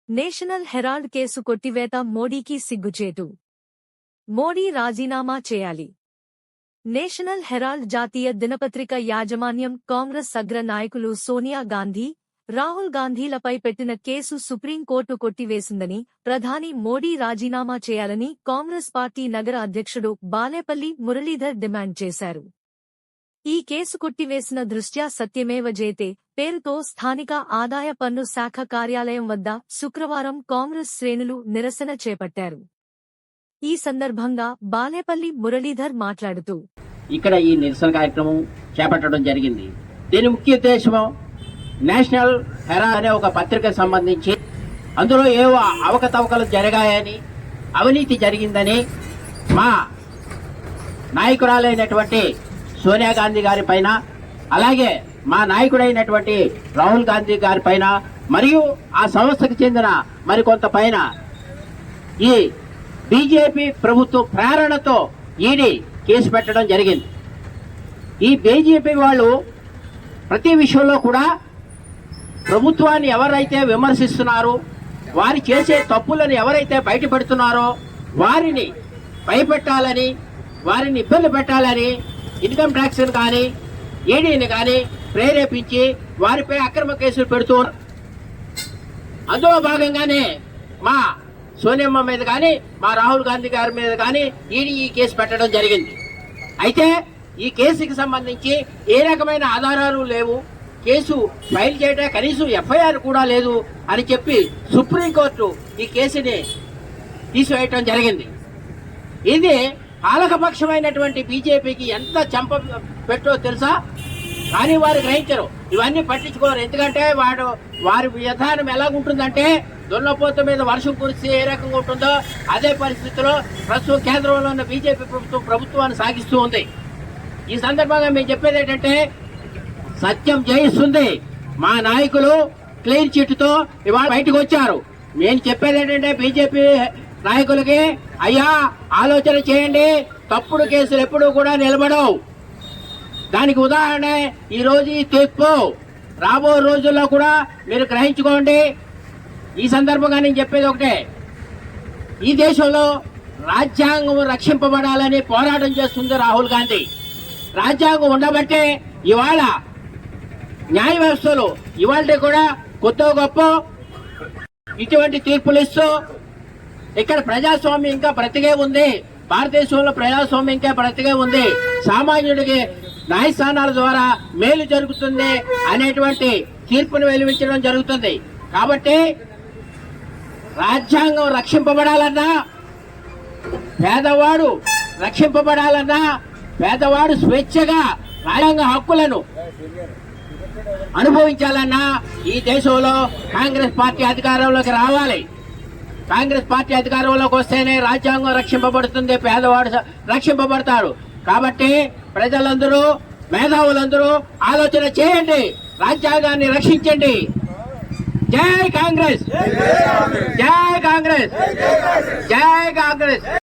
National Herald case కొట్టివేత మోడీకి సిగ్గుచేటు. మోడీ రాజీనామా చేయాలి. నేషనల్ హెరాల్డ్ జాతీయ దినపత్రిక యాజమాన్యం కాంగ్రెస్ అగ్ర నాయకులు సోనియా గాంధీ, రాహుల్ గాంధీలపై పెట్టిన కేసు సుప్రీంకోర్టు కొట్టివేసిందని, ప్రధాని మోడీ రాజీనామా చేయాలని కాంగ్రెస్ పార్టీ నగర అధ్యక్షుడు బాలేపల్లి మురళీధర్ డిమాండ్ చేశారు. ఈ కేసు కొట్టివేసిన దృష్ట్యా సత్యమేవ జయతే పేరుతో స్థానిక ఆదాయ పన్ను శాఖ కార్యాలయం వద్ద శుక్రవారం కాంగ్రెస్ శ్రేణులు నిరసన చేపట్టారు. ఈ సందర్భంగా బాలేపల్లి మురళీధర్ మాట్లాడుతూ, ఇక్కడ ఈ నిరసన కార్యక్రమం చేపట్టడం జరిగింది. దీని ముఖ్య ఉద్దేశం నేషనల్ హెరాల్డ్ అనే ఒక పత్రికకు సంబంధించి అందులో ఏవో అవకతవకలు జరిగాయని, అవినీతి జరిగిందని మా నాయకురాలైనటువంటి సోనియా గాంధీ గారి పైన, అలాగే మా నాయకుడైనటువంటి రాహుల్ గాంధీ గారి పైన, మరియు ఆ సంస్థకు చెందిన మరికొంత పైన ఈ బీజేపీ ప్రభుత్వ ప్రేరణతో ఈడీ కేసు పెట్టడం జరిగింది. ఈ బీజేపీ వాళ్ళు ప్రతి విషయంలో కూడా ప్రభుత్వాన్ని ఎవరైతే విమర్శిస్తున్నారో, వారి చేసే తప్పులను ఎవరైతే బయటపెడుతున్నారో వారిని భయపెట్టాలని, వారిని ఇబ్బంది పెట్టాలని ఇన్కమ్ ట్యాక్స్ కానీ ఈడీని కానీ ప్రేరేపించి వారిపై అక్రమ కేసులు పెడుతూ, అందులో భాగంగానే మా సోనియమ్మ మీద కానీ మా రాహుల్ గాంధీ గారి మీద కానీ ఈడీ ఈ కేసు పెట్టడం జరిగింది. అయితే ఈ కేసుకి సంబంధించి ఏ రకమైన ఆధారాలు లేవు, కేసు ఫైల్ చేయడం కనీసం ఎఫ్ఐఆర్ కూడా లేదు అని చెప్పి సుప్రీంకోర్టు ఈ కేసుని తీసివేయటం జరిగింది. ఇది పాలకపక్షమైనటువంటి బీజేపీకి ఎంత చంప పెట్టో తెలుసా, కానీ వారు గ్రహించరు, ఇవన్నీ పట్టించుకోరు. ఎందుకంటే వారి విధానం ఎలాగుంటుందంటే దున్నపోత మీద వర్షం కురిసి ఏ రకంగా ఉంటుందో అదే పరిస్థితిలో ప్రస్తుతం కేంద్రంలో ఉన్న బీజేపీ ప్రభుత్వాన్ని సాగిస్తూ ఉంది. ఈ సందర్భంగా మేము చెప్పేది ఏంటంటే సత్యం జయిస్తుంది. మా నాయకులు క్లీన్ చిట్తో ఇవాళ బయటకు వచ్చారు. నేను చెప్పేది ఏంటంటే బీజేపీ నాయకులకి, అయ్యా ఆలోచన చేయండి, తప్పుడు కేసులు ఎప్పుడూ కూడా నిలబడవు. దానికి ఉదాహరణ ఈ రోజు ఈ తీర్పు, రాబో రోజుల్లో కూడా మీరు గ్రహించుకోండి. ఈ సందర్భంగా నేను చెప్పేది ఒకటే, ఈ దేశంలో రాజ్యాంగం రక్షింపబడాలని పోరాటం చేస్తుంది రాహుల్ గాంధీ. రాజ్యాంగం ఉండబట్టే ఇవాళ న్యాయ వ్యవస్థలో ఇవాళ కూడా కొత్త గొప్ప ఇటువంటి తీర్పులు ఇస్తూ ఇక్కడ ప్రజాస్వామ్యం ఇంకా బ్రతికే ఉంది. భారతదేశంలో ప్రజాస్వామ్యం ఇంకా బ్రతికే ఉంది. సామాన్యుడికి న్యాయస్థానాల ద్వారా మేలు జరుగుతుంది అనేటువంటి తీర్పును వెలువరించడం జరుగుతుంది. కాబట్టి రాజ్యాంగం రక్షింపబడాలన్నా, పేదవాడు రక్షింపబడాలన్నా, పేదవాడు స్వేచ్ఛగా రాజ్యాంగ హక్కులను అనుభవించాలన్నా ఈ దేశంలో కాంగ్రెస్ పార్టీ అధికారంలోకి రావాలి. కాంగ్రెస్ పార్టీ అధికారంలోకి వస్తేనే రాజ్యాంగం రక్షింపబడుతుంది, పేదవాడు రక్షింపబడతాడు. కాబట్టి ప్రజలందరూ, మేధావులందరూ ఆలోచన చేయండి, రాజ్యాంగాన్ని రక్షించండి. జై కాంగ్రెస్, జై కాంగ్రెస్, జై కాంగ్రెస్.